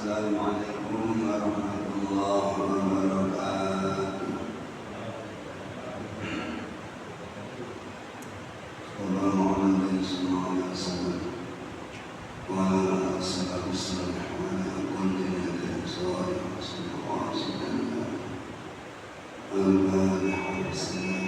Assalamualaikum warahmatullahi wabarakatuh. Muhammadin sallallahu alaihi wasallam wa ala alihi wasallam wa ala kulli nabiyyin sallallahu alaihi wasallam. Al-Fatihah.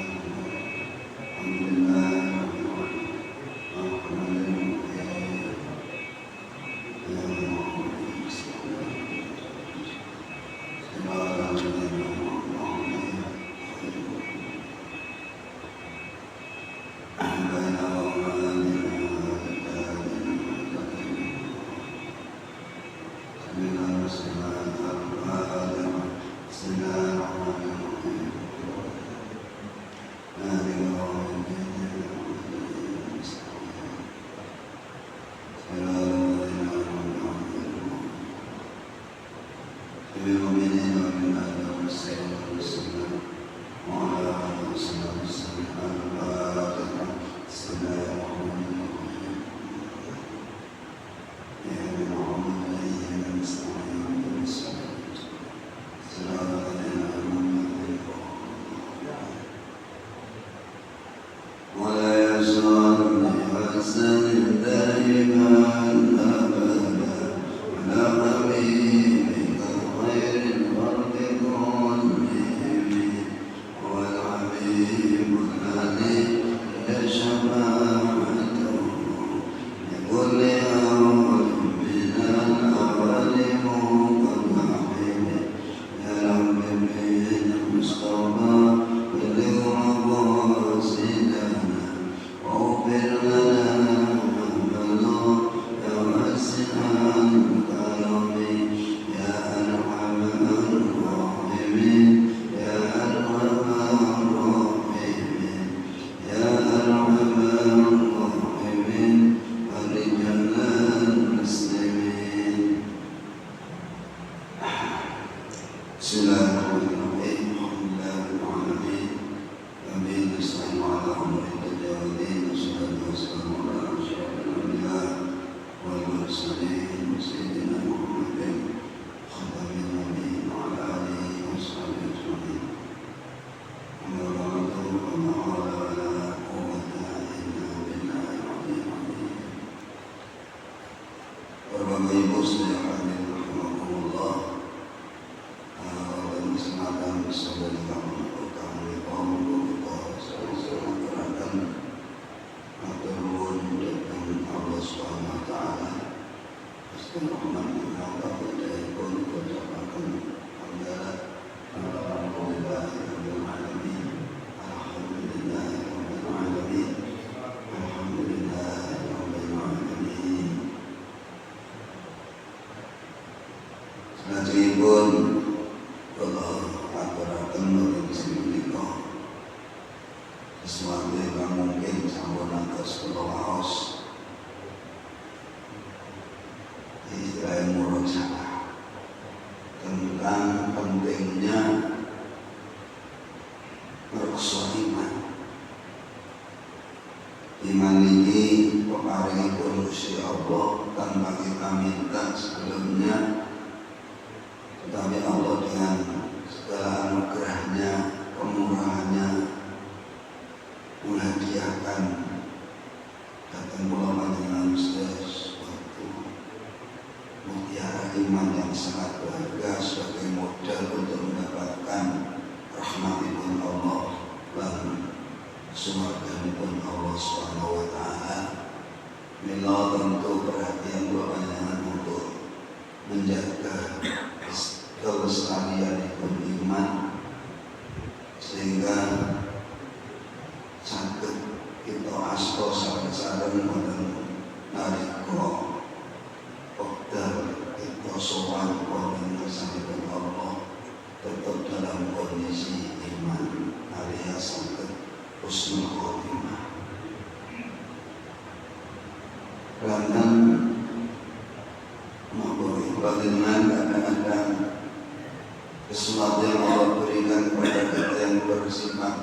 Sesuatu yang Allah berikan kepada kita yang bersifat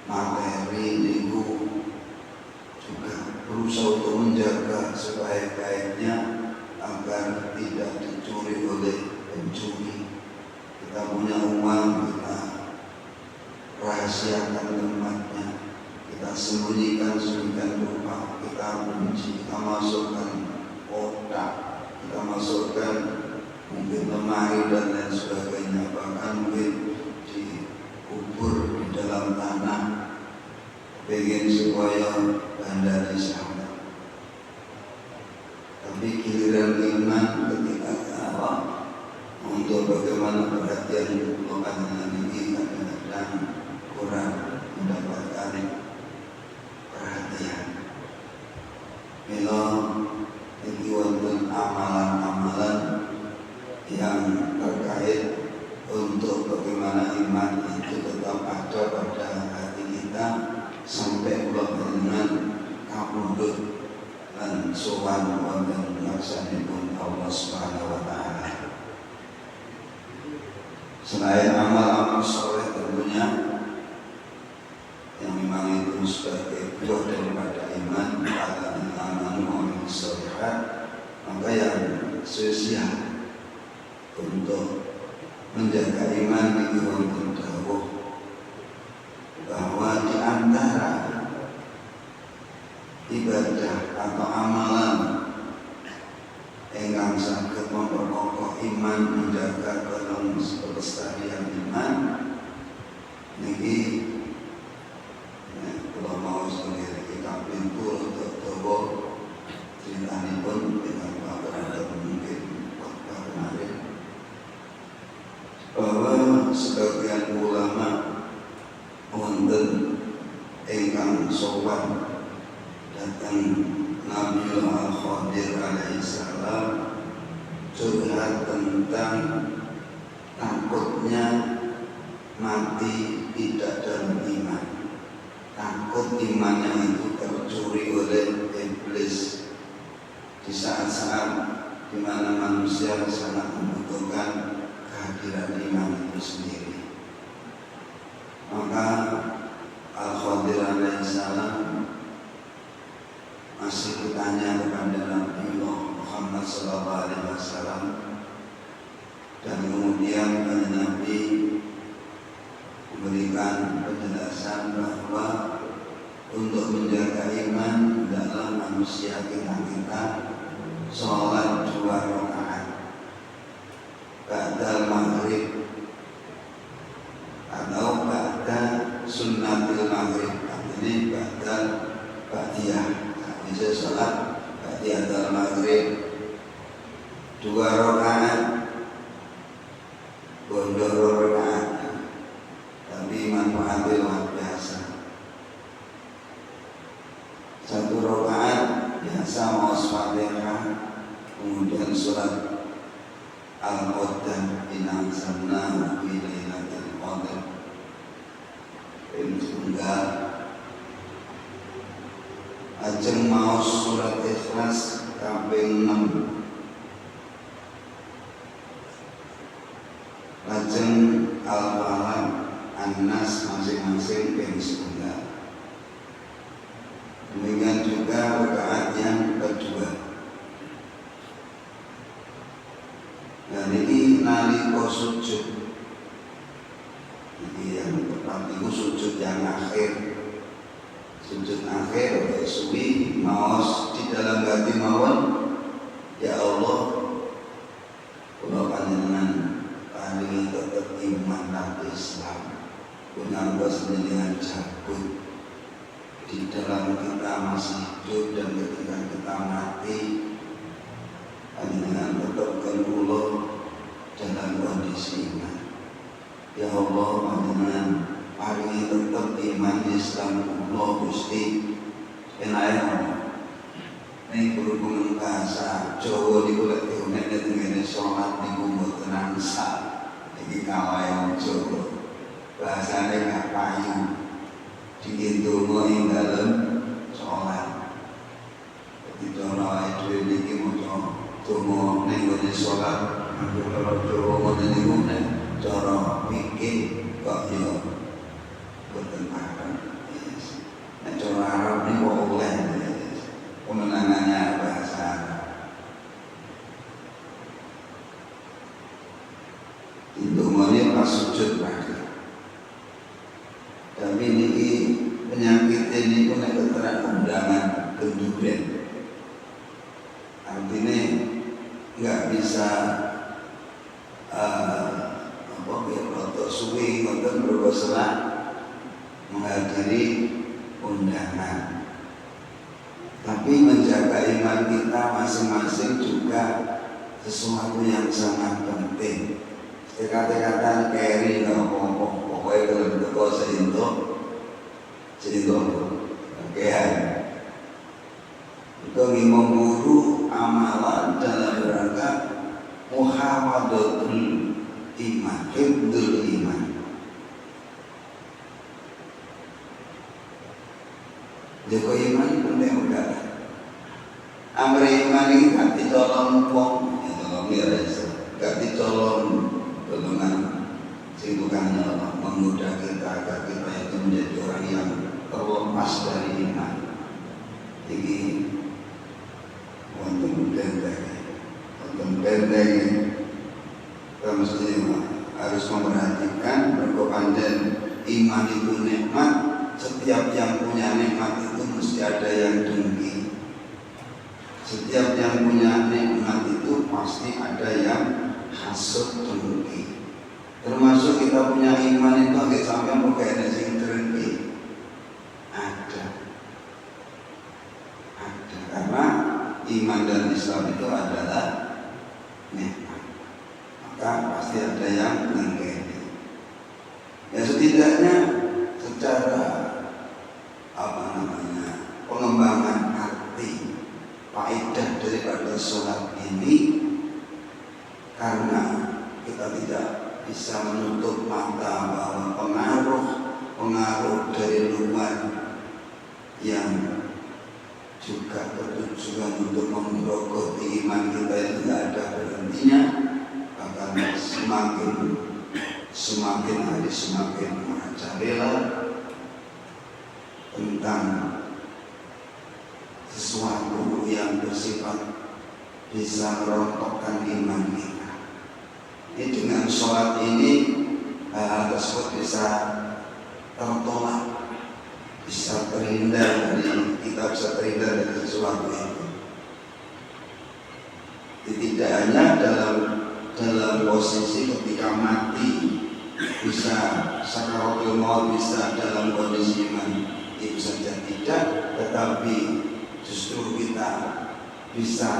materi, ego, juga berusaha untuk menjaga sebaik-baiknya agar tidak dicuri oleh pencuri. Kita punya uang, kita rahasiakan tempatnya, kita sembunyikan rumah, kita kunci, kita masukkan kotak, kita masukkan mungkin lemari dan lain sebagainya, bahkan mungkin dikubur di dalam tanah, pengen supaya ganda di sana. Tapi giliran iman ketika Allah untuk bagaimana perhatian lokal ini kadang-kadang kurang mendapatkan perhatian. Mila iki wonten amalan-amalan yang terkait untuk bagaimana iman itu tetap ada pada hati kita sampai dengan kabudut dan sowan wonten laksanipun Allah Subhanahu wa taala. Selain amal-amal soleh tentunya yang memang itu sebagai buah daripada iman, alladzina amanu wa amilus sholihat, maka yang spesial untuk menjaga iman ini wonten dawuh bahwa di antara ibadah atau amalan ingkang saged memperkokoh iman, menjaga kelestarian iman niki kula mau sendiri kita pintu untuk dawa ceritanipun dengan Pak Berada mungkin waktu kemarin bahwa sebagian ulama wonten ingkang sowan datang Nabi Al-Khadir alaihissalam curhat tentang takutnya mati tidak dalam iman, takut imannya itu tercuri oleh iblis di saat-saat di mana manusia sangat membutuhkan kehadiran iman itu sendiri. Maka Al-Khadir alaihissalam masih bertanya kepada Nabi Muhammad SAW, dan kemudian Nabi memberikan penjelasan bahwa untuk menjaga iman dalam manusia kita sholat 2 rakaat ba'dal maghrib atau ba'da sunnatil maghrib, artinya ba'dal ba'diyah. Bisa sholat ba'diyah dalam maghrib 2 rakaat, bondo rakaat, tapi manfaatnya luar biasa. 1 rakaat biasa mau Fatihah, kemudian surat Al-Qadr, inna anzalnahu fi lailatul qadr, tunggal. Ajeng mau surat Ikhlas kaping 6, lajeng Al-Falaq, An-Nas masing-masing ping 9. Demikian juga rakaat yang kedua. Dan ini nalika sujud, ini yang tepat itu sujud yang akhir. Sujud akhir suwi maos di dalam hati mawon, ya Allah, kula panjenengan paringi tetep iman lan Islam, punangga senjenengan cabut di dalam kita masih hidup dan ketika kita mati, panjenengan tetepkan kula dalam kondisi iman. Ya Allah, panjenengan paringi tetep iman Islam kula Gusti. Enae ning berhubung bahasa Jawa niku lek diunek tengene salat niku mboten angsa. Iki kawaya Jawa. Bahasane gak payu. Dikindungo ing dalem salat. Dadi cara dhewe niki maca donga ning gone salat, cara Jawa ngoten niku nek cara pikir kok yo boten paham. Nek cara Arab niku oleh kemenangannya bahasa Arab. Tapi ini penyakit ini pun ada keterangan undangan kenduren. Artinya nggak bisa untuk suwi untuk berboselah menghadiri undangan. Tapi menjaga iman kita masing-masing juga sesuatu yang sangat penting. Kata-kata keri nggak ngomong, pokoknya kalau berdoa seinto, oke. Untuk memburu amalan dalam rangka muhafadzatul iman, hifdzul iman. Jaga iman penting enggak? Amri iman ini gak dicolong wong, ya tolong ya gak dicolong dengan sing tukang menggoda kita agar kita itu menjadi orang yang terlepas dari iman. Jadi wonten benteng kita mesti harus memperhatikan berkepanjen iman itu nikmat. Setiap yang punya nikmat itu mesti ada yang dengki. Setiap yang punya nikmat itu pasti ada yang hasud dengki. Termasuk kita punya iman itu agak sampai bukan ada yang dengki. Ada. Karena iman dan Islam itu adalah nikmat. Maka pasti ada yang dengki. Ya setidaknya secara pengembangan arti faedah daripada sholat ini, karena kita tidak bisa menutup mata bahwa pengaruh dari luar yang juga bertujuan untuk menggerogoti iman kita itu tidak ada berhentinya, bahkan semakin hari semakin merajalela tentang sesuatu yang bersifat bisa merontokkan iman kita. Ini dengan sholat ini hal tersebut bisa tertolak, bisa terhindar dari kita bisa terhindar dari sesuatu itu. Tidak hanya dalam posisi ketika mati bisa sakaratul maut, bisa dalam kondisi iman itu saja tidak, tetapi justru kita bisa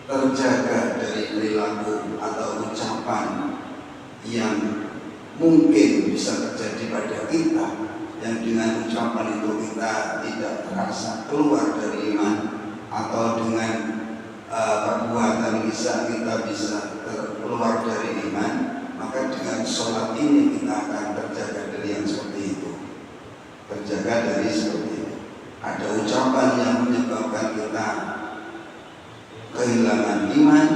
terjaga dari perilaku atau ucapan yang mungkin bisa terjadi pada kita, yang dengan ucapan itu kita tidak terasa keluar dari iman, atau dengan perbuatan kita bisa keluar dari iman. Maka dengan sholat ini kita akan terjaga dari yang seperti itu, terjaga dari seperti itu. Ada ucapan yang menyebabkan kita kehilangan iman,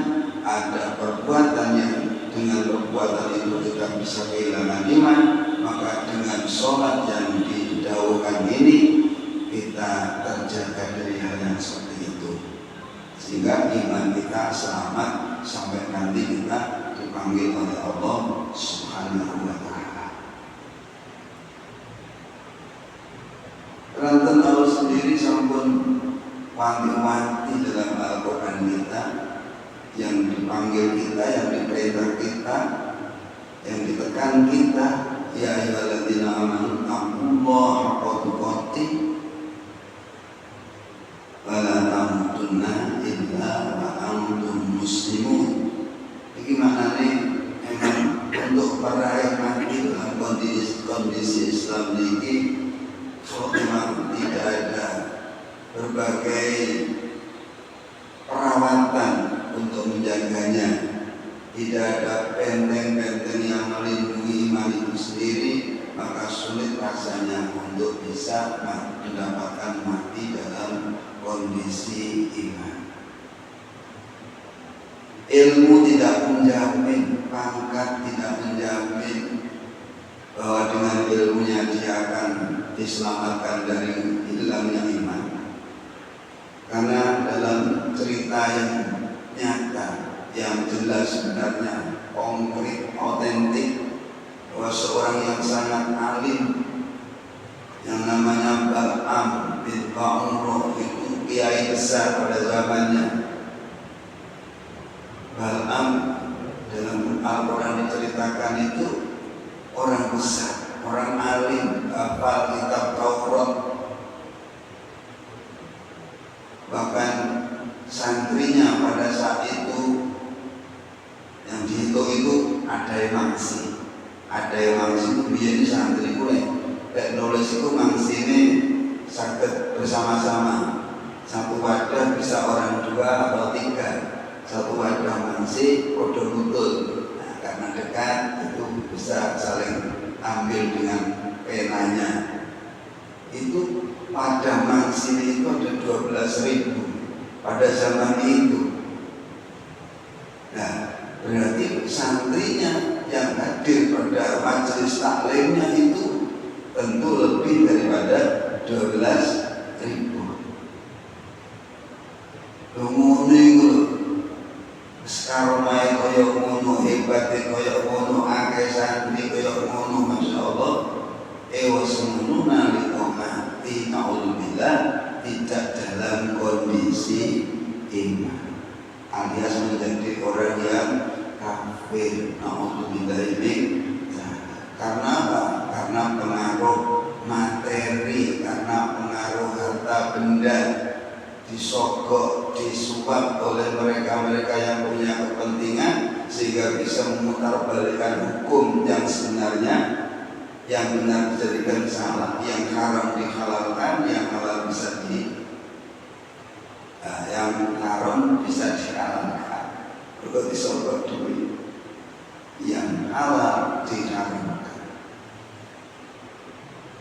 ada perbuatan yang dengan perbuatan itu kita bisa kehilangan iman. Maka dengan sholat yang didahulukan ini kita terjaga dari hal yang seperti itu, sehingga iman kita selamat sampai nanti kita dipanggil oleh Allah Subhanahu wa ta'ala. Ranten Allah sendiri sampun wanti-wanti dalam Al-Quran kita, yang dipanggil kita, yang diperintah kita, yang ditekan kita, ya ayyuhalladzina amanu taqullaha haqqa tuqatih wa la tamutunna illa wa antum muslimun. Ini maknanya memang untuk meraih mati dalam kondisi Islam ini, kalau memang tidak ada berbagai perawatan untuk menjaganya, tidak ada benteng-benteng yang melindungi iman itu sendiri, maka sulit rasanya untuk bisa mendapatkan mati dalam kondisi iman. Ilmu tidak menjamin, pangkat tidak menjamin bahwa dengan ilmunya dia akan diselamatkan dari hilangnya iman. Karena dalam cerita yang nyata, yang jelas sebenarnya konkret, otentik, bahwa seorang yang sangat alim yang namanya Bal'am bin Ba'urah, itu kiai besar pada zamannya. Bal'am dalam Al-Quran diceritakan itu orang besar, orang alim, hafal kitab Taurat. Bahkan santrinya pada saat itu yang dihitung itu ada yang mangsi. Ada yang mangsi itu biasanya santri boleh. Teknologi itu mangsi ini sakit bersama-sama. Satu wadah bisa orang 2 atau 3. Satu wadah mangsi podo nutut. Nah, karena dekat itu bisa saling ambil dengan penanya. Itu pada mangsi itu ada 12.000 pada zaman itu. Nah, berarti santrinya yang hadir pada majelis taklimnya itu tentu lebih daripada 12.000. Ngono iku sekarang main koyo ngono, hebate koyo ngono, akeh santri koyo ngono, masyaallah. Ewas ngono nalika mati naudzubillah tidak dalam kondisi iman, alias menjadi orang yang kafir, naudzubillah ini. Karena apa? Karena pengaruh materi, karena pengaruh harta benda, disogok, disuap oleh mereka-mereka yang punya kepentingan, sehingga bisa memutarbalikkan hukum yang sebenarnya, yang benar dijadikan salah, yang haram dihalalkan, yang halal bisa yang haram bisa dihalalkan. Kalau disogok duit, yang halal diharamkan.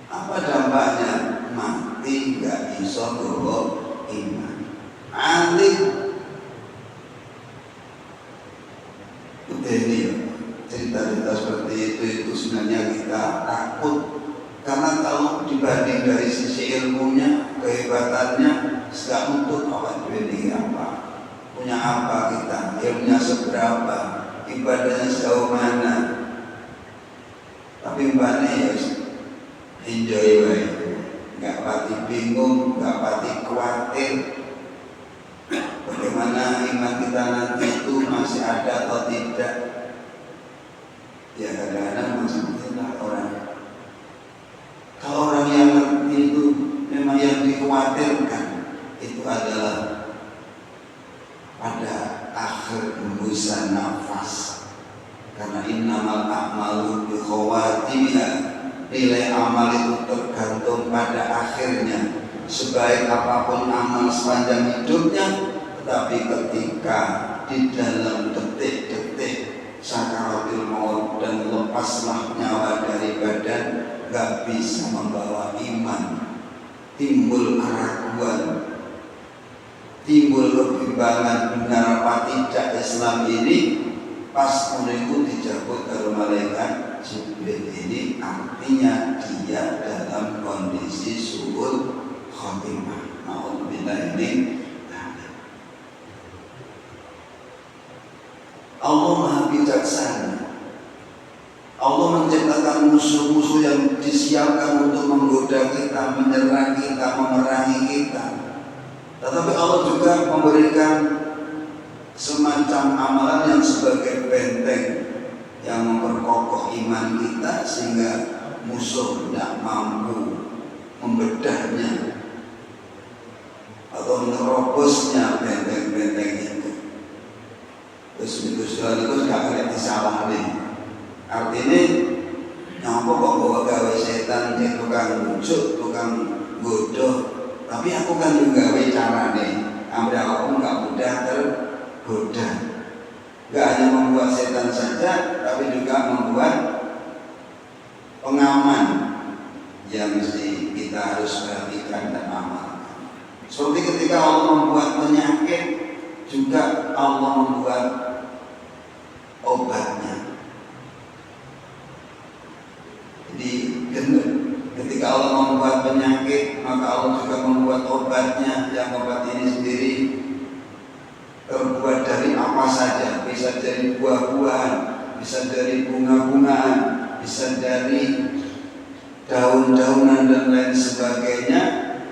Apa dampaknya? Mati nggak bisa bawa iman. Alim ini cerita-cerita seperti itu sebenarnya kita takut, karena kalau dibanding dari sisi ilmunya, kehebatannya sudah untuk awak ini apa, punya apa kita, ilmunya seberapa, ibadahnya sejauh mana. Tapi mbaknya ya enjoy way, nggak pati bingung, nggak pati khawatir bagaimana iman kita nanti itu masih ada atau tidak. Ya kadang-kadang masih mungkin orang. Kalau orang yang ngerti itu memang yang dikhawatirkan itu adalah pada akhir hembusan nafas. Karena innamal a'malu bi khawatimiha, nilai amal itu tergantung pada akhirnya. Sebaik apapun amal sepanjang hidupnya, tetapi ketika di dalam detik-detik sakaratul maut dan lepaslah nyawa dari badan, gak bisa membawa iman, timbul keraguan, timbul kebimbangan, benar apa tidak Islam ini. Pas menunggu dijabut dari malaikat Jibril ini, artinya dia dalam kondisi su'ul khotimah. Naudzubillah ini. Allah Maha Bijaksana. Allah menciptakan musuh-musuh yang disiapkan untuk menggoda kita, menyerang kita, memerangi kita. Tetapi Allah juga memberikan semacam amalan yang sebagai benteng yang memperkokoh iman kita, sehingga musuh tidak mampu membedahnya atau menerobosnya benteng-benteng itu. Terus itu gak boleh disalah nih. Artinya nyapa kok bawa gawe setan di tukang bujuk, tukang bodoh, tapi aku kan juga gawe cara nih, ambil aku gak mudah tergoda. Gak hanya membuat setan saja, tapi juga membuat pengaman yang mesti kita harus perhatikan dan amalkan. Seperti ketika Allah membuat penyakit, juga Allah membuat obatnya. Jadi ketika Allah membuat penyakit, maka Allah juga membuat obatnya. Yang obat ini sendiri terbuat dari apa saja, bisa dari buah-buahan, bisa dari bunga-bungaan, bisa dari daun-daunan dan lain sebagainya,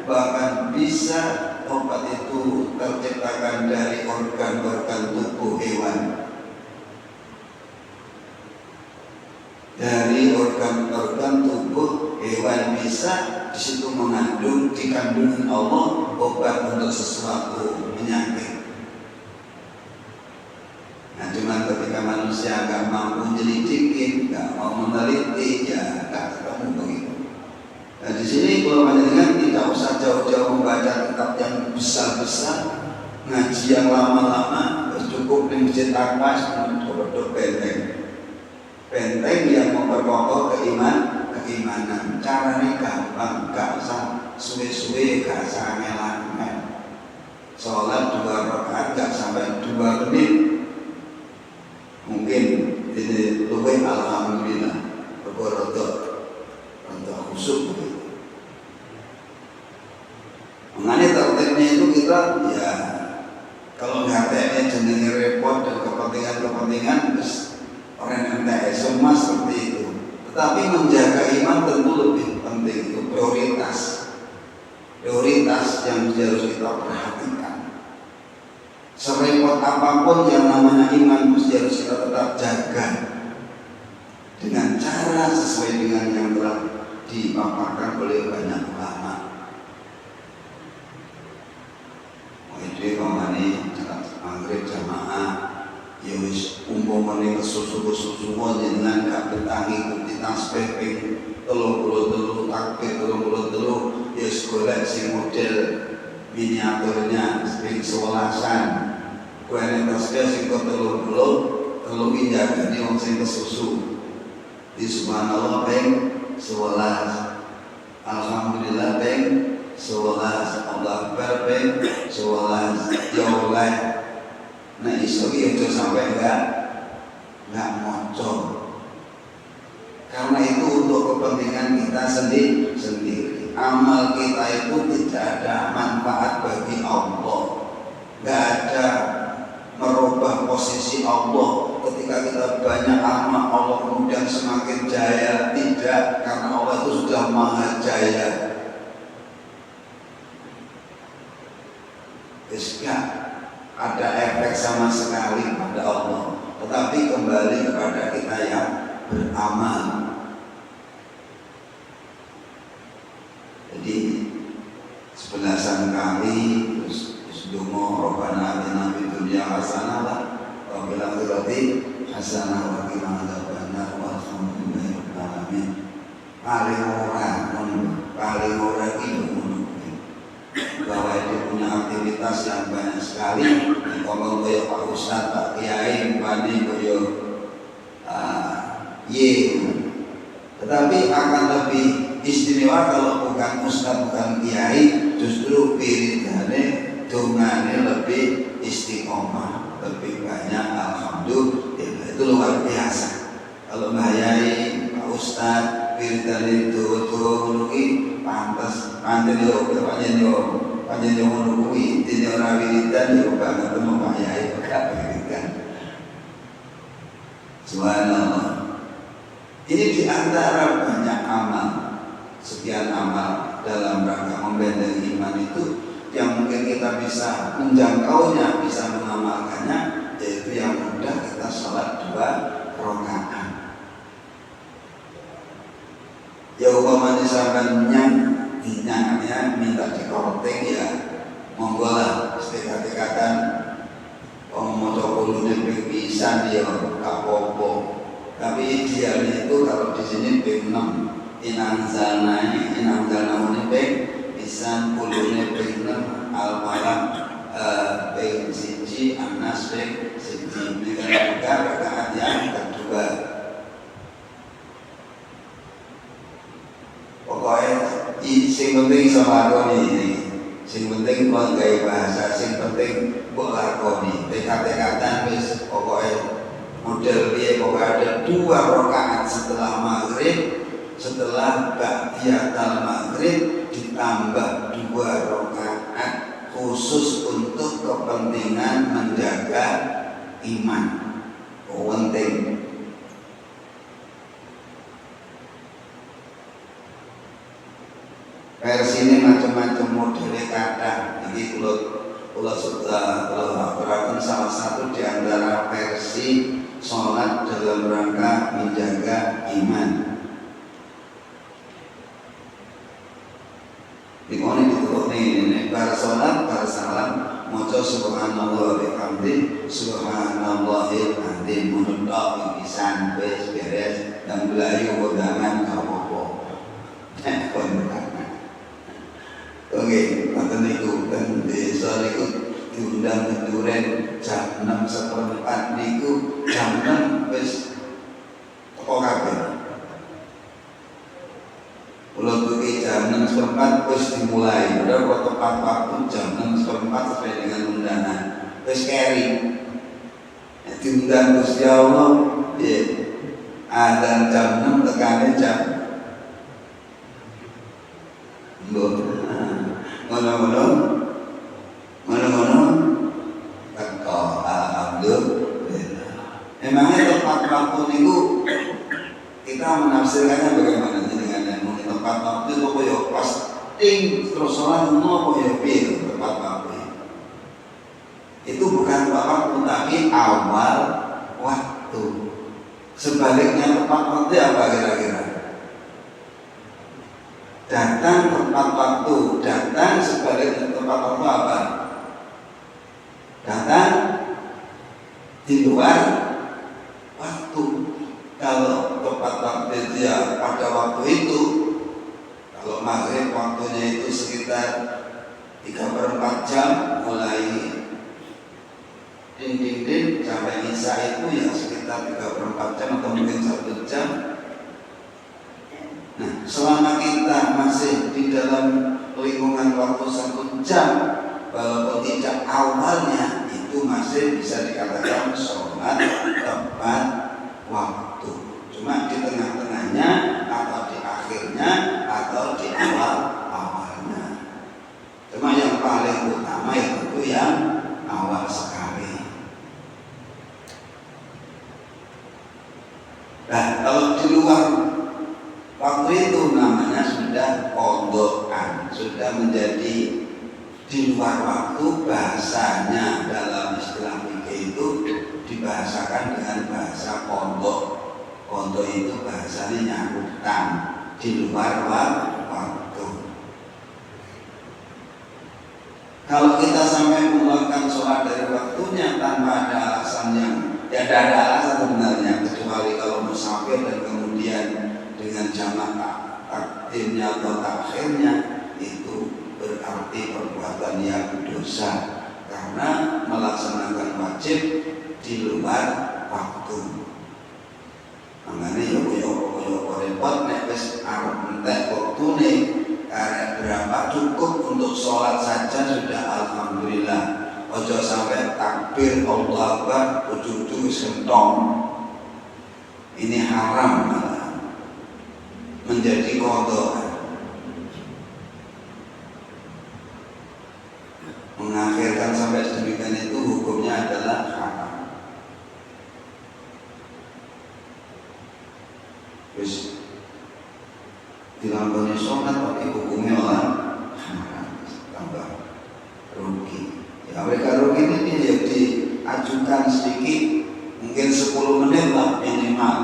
bahkan bisa obat itu terciptakan dari organ-organ tubuh hewan. Dari organ-organ tubuh hewan bisa di situ mengandung, dikandungin Allah obat untuk sesuatu penyakit. Nah, cuman ketika manusia nggak mampu nyelidikin, nggak mau meneliti, ya nggak ketemu begitu. Nah, di sini kalau panjenengan tidak usah jauh-jauh membaca kitab yang besar-besar, ngaji yang lama-lama, cukup di masjid Akmas, untuk benteng yang memperkokoh keimanan. Caranya gampang, gak usah suwe-suwe, gak usah ngelangan. Sholat 2 rakaat gak sampai 2 menit. Mungkin ini luwih alhamdulillah, berkorot khusyuk begitu. Mengenai tertibnya itu kita ya kalau ngerti jenenge repot dan kepentingan terus orang MTS semua seperti itu. Tetapi menjaga iman tentu lebih penting, itu prioritas yang harus kita perhatikan. Serepot apapun yang namanya iman mesti harus kita tetap jaga dengan cara sesuai dengan yang telah dipaparkan oleh banyak ulama. Itu pamane maghrib jamaah ya wis umpamane kesusu-kesusuan jenengan gak betangi ikuti tasbih ping 33 takbir 33 ya golek sing model miniaturnya ping 11-an. Kuwi tasbih sing 30 telu njagani wong sing kesusu. Di subhanallah ping 11, alhamdulillah ping 11, Allah Akbar ping 11, ya oleh. Nah iso ki aja sampai enggak mocok. Karena itu untuk kepentingan kita sendiri. Amal kita itu tidak ada manfaat bagi Allah. Enggak ada merubah posisi Allah. Ketika kita banyak amal, Allah kemudian semakin jaya. Tidak, karena Allah itu sudah maha jaya. Tidak ada efek sama sekali pada Allah. Tetapi kembali kepada kita yang beramal. Jadi 11 kali terus donga Rabbana atina fid dunya hasanah wa fil akhirati hasanah wa qina adzabannar walhamdulillahi rabbil alamin. Paling ora iki bahwa dia punya aktivitas yang banyak sekali. Ngomong kaya Pak Ustadz, Pak Kiai, Bani kaya tetapi akan lebih istimewa kalau bukan Ustadz, bukan Kiai, justru piridane dongane lebih istiqomah, lebih banyak. Alhamdulillah, itu luar biasa. Kalau Mbah Yai, Pak Ustadz, piridane doa-doa ini pantas, panten yo, panjen yo ngono kuwi, intine ora wiridan yo banget temu Pak Yai gak wiridan. Subhanallah. Ini diantara banyak amal, sekian amal dalam rangka membentengi iman itu yang mungkin kita bisa menjangkaunya, bisa mengamalkannya, yaitu yang mudah kita sholat 2 rakaat. Ya umpamanya sampean nyangnya minta dikorting ya monggo lah, istiqat-iqatan maca kulune ping pisan ya gak apa-apa. Tapi idealnya itu kalau di sini ping 6 inanzalna ping pisan, kulune ping 6, al-falaq ping 1, an-nas ping 1. Dengan juga rakaat yang kedua. Pokoknya sing penting iso lakoni ini. Sing penting kok gawe bahasa, sing penting mbok lakoni. Tekad-tekatan wis pokoknya model piye kok ada 2 rakaat setelah maghrib, setelah ba'diyatal maghrib ditambah 2 rakaat khusus untuk kepentingan menjaga iman. Penting. Versi ini macam-macam modelnya kata. Jadi kalau sudah aturakan salah satu di antara versi sholat dalam rangka menjaga iman. Dikoni ditutup ini bar sholat bar salam maca subhanallah wa bihamdi subhanallahil azim munut pisan wis beres dan belayu undangan apa-apa. Oke, ngoten niku ten desa niku diundang ke Duren jam 6:15 niku jam 6 wis teko kabeh. Kula tuki jam 6:15 wis dimulai, padahal tepat waktu jam 6:15 sesuai dengan undangan. Wis keri. Diundang Gusti Allah, nggih. Adzan jam 6 tekane jam ngono-ngono teko alhamdulillah. Emangnya tepat waktu niku kita menafsirkannya bagaimana dengan tepat waktu itu kaya pas ting terus sholat apa ya piye tepat waktu itu bukan tepat waktu tapi awal waktu. Sebaliknya tepat waktu apa kira-kira? Datang tepat waktu, datang sebaliknya tepat waktu apa? Datang di luar waktu. Kalau tepat waktu itu ya pada waktu itu. Kalau maghrib waktunya itu sekitar 3/4 jam mulai din sampai isya itu ya sekitar 3/4 jam atau mungkin 1 jam. Nah, selama kita masih di dalam lingkungan waktu 1 jam, walaupun tidak awalnya, itu masih bisa dikatakan sholat tepat waktu. Cuma di tengah-tengahnya, atau di akhirnya, atau di awalnya. Cuma yang paling utama itu yang awal sekali. Nah, kalau di luar waktu itu namanya sudah pondokan, sudah menjadi di luar waktu. Bahasanya dalam istilah fikih itu dibahasakan dengan bahasa pondok. Pondok itu bahasanya nyarutan di luar waktu. Kalau kita sampai mengeluarkan sholat dari waktunya tanpa ada alasan yang tidak ada alasan sebenarnya, kecuali kalau musafir dan kemudian dengan jamak takdimnya atau takhirnya, itu berarti perbuatan yang dosa karena melaksanakan wajib di luar waktu. Makanya ya repot nek wis arep entek waktune karek berapa cukup untuk sholat saja sudah alhamdulillah. Ojo sampai takbir Allah Akbar ujung-ujung sentong. Ini haram malah. Menjadi qadha. Mengakhirkan sampai sedemikian itu hukumnya adalah haram. Terus dilambangnya sholat tapi hukumnya orang haram, tambah rugi. Ya mereka rugi ini ya diajukan sedikit, mungkin 10 menit lah minimal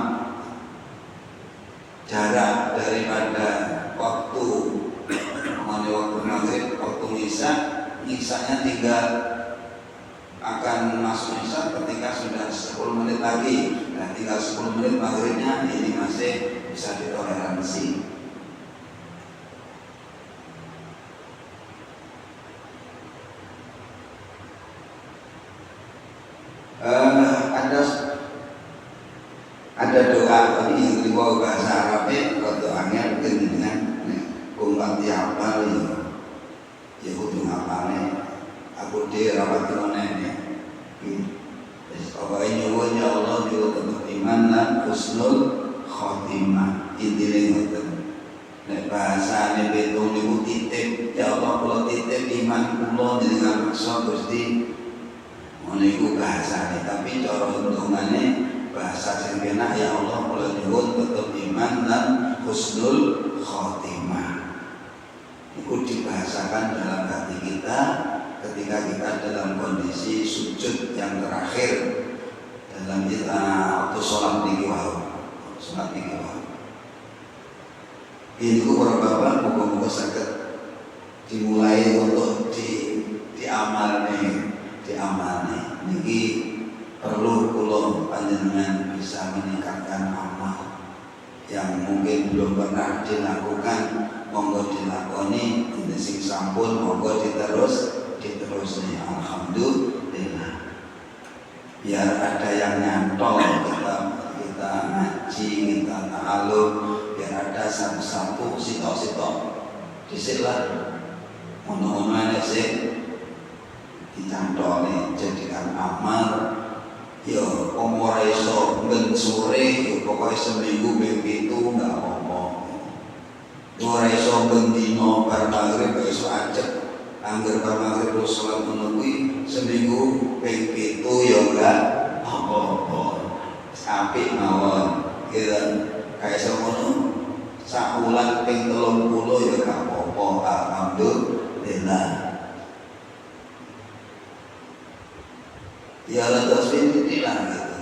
jarak daripada waktu maghrib, waktu isya-nya tinggal akan masuk isya ketika sudah 10 menit lagi. Nah, tinggal 10 menit maghribnya ini masih bisa ditoleransi. Ada doa tadi yang dibawa bahasa Arabnya, kalau doanya mungkin dengan kumpat diapal ya kudu ngapalnya aku rapat nonenya. Pokoknya nyuwun ya Allah juga tetap iman dan husnul khotimah. Intinya ngoten. Nek bahasane betul niku titip, ya Allah kula titip iman kula dengan maksud Gusti. Ngono iku bahasane, tapi cara untungane bahasa sing penak ya Allah kula nyuwun tetep iman dan husnul khotimah. sujud yang terakhir dalam kita waktu sholat niki wau. Ini para bapak muga-muga saged dimulai untuk diamalne niki perlu kula panjenengan bisa meningkatkan amal yang mungkin belum pernah dilakukan, monggo dilakoni, ini sing sampun monggo diterus nih. Alhamdulillah. Biar ada yang nyantol kita ngaji, kita ta'alum, biar ada satu-satu sitok-sitok disilah ono-ono sing dicantoli jadikan amal. Yo ora iso ben sore yo pokoke seminggu ben 7 enggak apa-apa. Ora iso ben dino bar magrib iso ajeg. Angger bar magrib salat ngono kuwi seminggu ben 7 yo enggak apa-apa. Apik mawon. Kira kaya semono sak wulan ping 30 yo enggak apa-apa. Alhamdulillah. Ya terus ini lah gitu,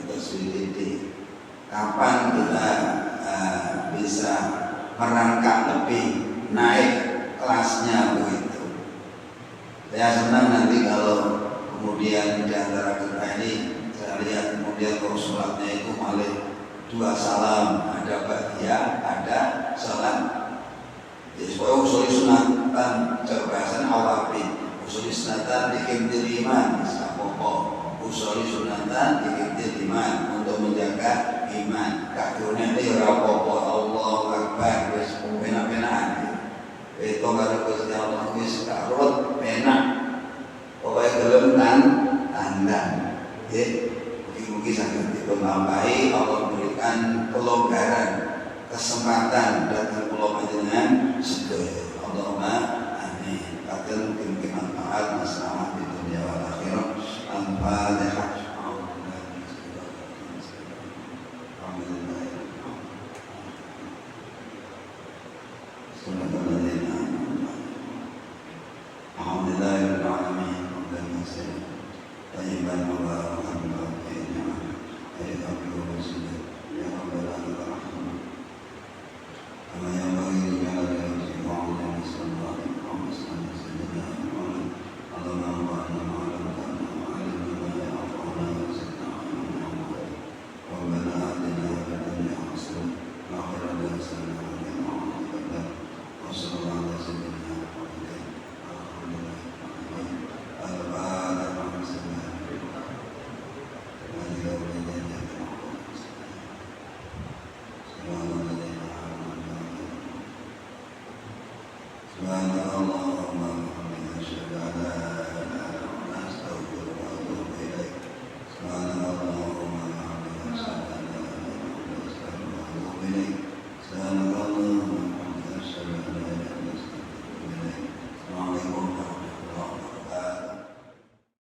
terus ini kapan kita bisa merangkak lebih naik kelasnya begitu. Saya senang nanti kalau kemudian di antara kita ini saya lihat kemudian kalau sholatnya itu malah 2 salam, ada ba'diyah, ada salam. Jadi supaya usul sunatan cerbasan awabi, usul sunatan dikimtil iman, usul sunatan dikimtil iman untuk menjaga iman. Kakinya ini rapopo Allahu Akbar, wis penak-penakan. Itu kalau Gusti Allah wis karut penak, pokoknya gelem tanda. Mungkin sangat ditambahi Allah berikan kelonggaran, kesempatan datang pulau panjenengan sedaya.